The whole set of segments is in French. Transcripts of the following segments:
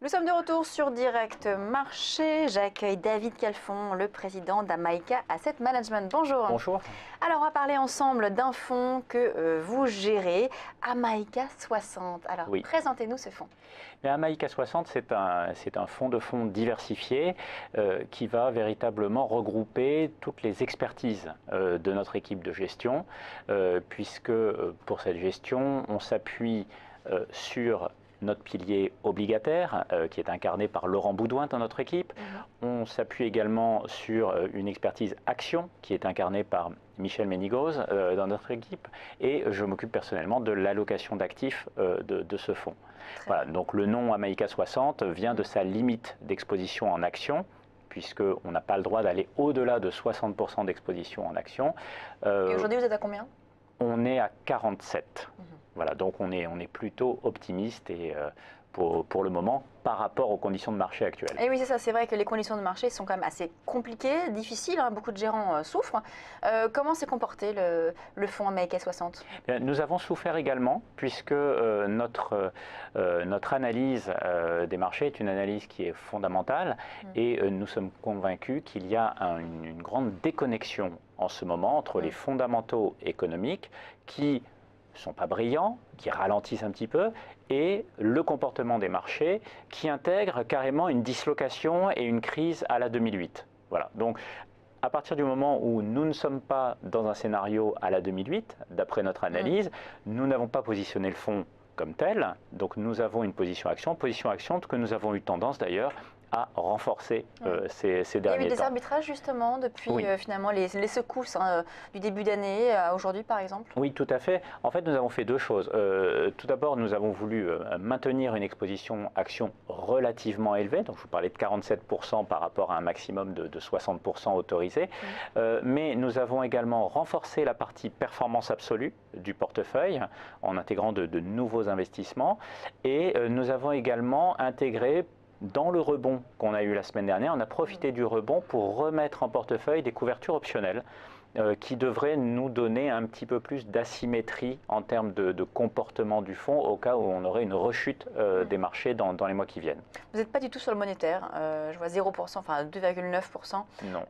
Nous sommes de retour sur Direct Marché. J'accueille David Calfon, le président d'Amaïca Asset Management. Bonjour. Bonjour. Alors, on va parler ensemble d'un fonds que vous gérez, Amaïca 60. Alors, Oui. présentez-nous ce fonds. Amaïca 60, c'est un fonds de fonds diversifié qui va véritablement regrouper toutes les expertises de notre équipe de gestion, puisque pour cette gestion, on s'appuie sur notre pilier obligataire, qui est incarné par Laurent Boudouin dans notre équipe. On s'appuie également sur une expertise action, qui est incarnée par Michel Ménigoz dans notre équipe. Et je m'occupe personnellement de l'allocation d'actifs de ce fonds. Voilà, donc le nom Amaïca 60 vient de sa limite d'exposition en actions, puisqu'on n'a pas le droit d'aller au-delà de 60% d'exposition en actions. Et aujourd'hui, vous êtes à combien? On est à 47. Voilà, donc on est plutôt optimiste et pour le moment par rapport aux conditions de marché actuelles. Et oui, c'est ça, c'est vrai que les conditions de marché sont quand même assez compliquées, difficiles, hein, beaucoup de gérants souffrent. Comment s'est comporté le fonds Amaïca 60? Nous avons souffert également, puisque notre analyse des marchés est une analyse qui est fondamentale et nous sommes convaincus qu'il y a une grande déconnexion en ce moment entre les fondamentaux économiques qui ne sont pas brillants, qui ralentissent un petit peu, et le comportement des marchés qui intègre carrément une dislocation et une crise à la 2008. Voilà. Donc, à partir du moment où nous ne sommes pas dans un scénario à la 2008, d'après notre analyse, nous n'avons pas positionné le fonds comme tel, donc nous avons une position action que nous avons eu tendance d'ailleurs à renforcer ces derniers temps. Il y a eu des arbitrages justement depuis finalement les secousses du début d'année à aujourd'hui par exemple? Oui, tout à fait. En fait, nous avons fait deux choses. Tout d'abord, nous avons voulu maintenir une exposition action relativement élevée. Donc, je vous parlais de 47% par rapport à un maximum de 60% autorisé. Mais nous avons également renforcé la partie performance absolue du portefeuille en intégrant de nouveaux investissements. Et nous avons également intégré dans le rebond qu'on a eu la semaine dernière, on a profité du rebond pour remettre en portefeuille des couvertures optionnelles qui devraient nous donner un petit peu plus d'asymétrie en termes de comportement du fonds au cas où on aurait une rechute des marchés dans les mois qui viennent. Vous n'êtes pas du tout sur le monétaire, je vois 0%, enfin 2,9%. Non.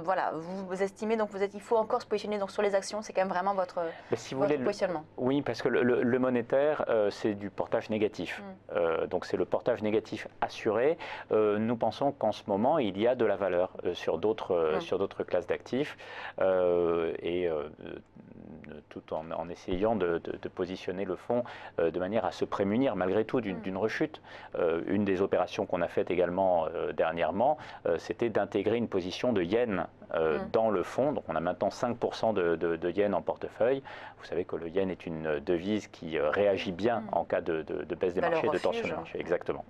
Voilà, vous estimez, donc il faut encore se positionner donc, sur les actions, c'est quand même vraiment votre positionnement. Oui, parce que le monétaire, c'est du portage négatif. Donc c'est le portage négatif assuré. Nous pensons qu'en ce moment, il y a de la valeur sur d'autres classes d'actifs tout en essayant de positionner le fonds de manière à se prémunir malgré tout d'une rechute. Une des opérations qu'on a faites également dernièrement, c'était d'intégrer une position de yen dans le fonds. Donc on a maintenant 5% de yen en portefeuille. Vous savez que le yen est une devise qui réagit bien en cas de baisse des marchés, de tension des marchés. Exactement.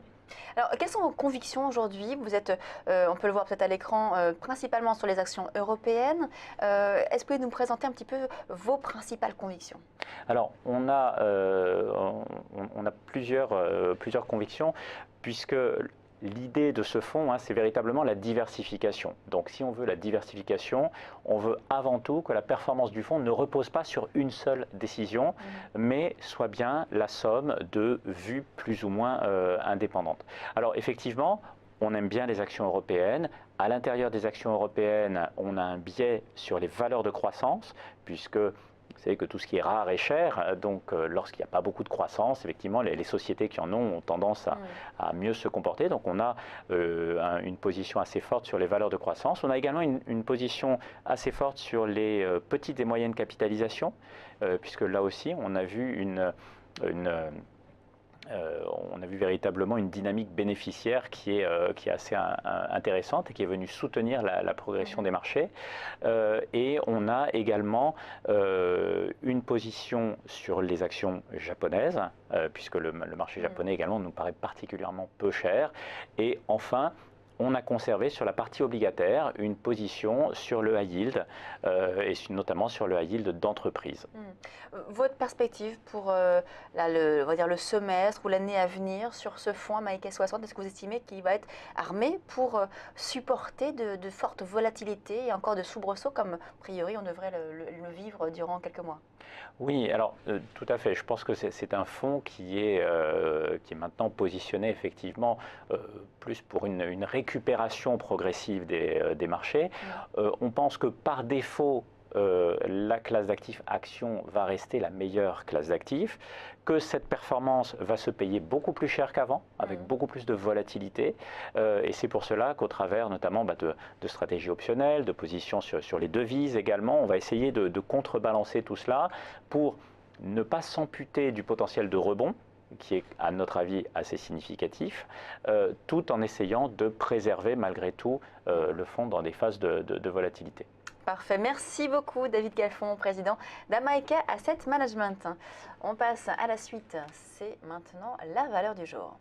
Alors, quelles sont vos convictions aujourd'hui? Vous êtes, on peut le voir peut-être à l'écran, principalement sur les actions européennes. Est-ce que vous pouvez nous présenter un petit peu vos principales convictions? Alors, on a plusieurs convictions, puisque l'idée de ce fonds, c'est véritablement la diversification. Donc si on veut la diversification, on veut avant tout que la performance du fonds ne repose pas sur une seule décision, mais soit bien la somme de vues plus ou moins indépendantes. Alors effectivement, on aime bien les actions européennes. À l'intérieur des actions européennes, on a un biais sur les valeurs de croissance, puisque vous savez que tout ce qui est rare est cher, donc lorsqu'il n'y a pas beaucoup de croissance, effectivement, les sociétés qui en ont tendance à mieux se comporter. Donc on a une position assez forte sur les valeurs de croissance. On a également une position assez forte sur les petites et moyennes capitalisations, puisque là aussi, on a vu on a vu véritablement une dynamique bénéficiaire qui est assez intéressante et qui est venue soutenir la progression des marchés. Et on a également une position sur les actions japonaises, puisque le marché japonais également nous paraît particulièrement peu cher. Et enfin, on a conservé sur la partie obligataire une position sur le high yield et notamment sur le high yield d'entreprise. Votre perspective pour on va dire le semestre ou l'année à venir sur ce fonds Maïké 60, est-ce que vous estimez qu'il va être armé pour supporter de fortes volatilités et encore de soubresauts comme a priori on devrait le vivre durant quelques mois? Oui, alors tout à fait. Je pense que c'est un fonds qui est maintenant positionné effectivement plus pour une récupération progressive des marchés. On pense que par défaut, la classe d'actifs actions va rester la meilleure classe d'actifs, que cette performance va se payer beaucoup plus cher qu'avant, avec beaucoup plus de volatilité. Et c'est pour cela qu'au travers notamment de stratégies optionnelles, de positions sur les devises également, on va essayer de contrebalancer tout cela pour ne pas s'amputer du potentiel de rebond, qui est à notre avis assez significatif, tout en essayant de préserver malgré tout le fonds dans des phases de volatilité. Parfait. Merci beaucoup, David Galfond, président d'Amaïka Asset Management. On passe à la suite. C'est maintenant la valeur du jour.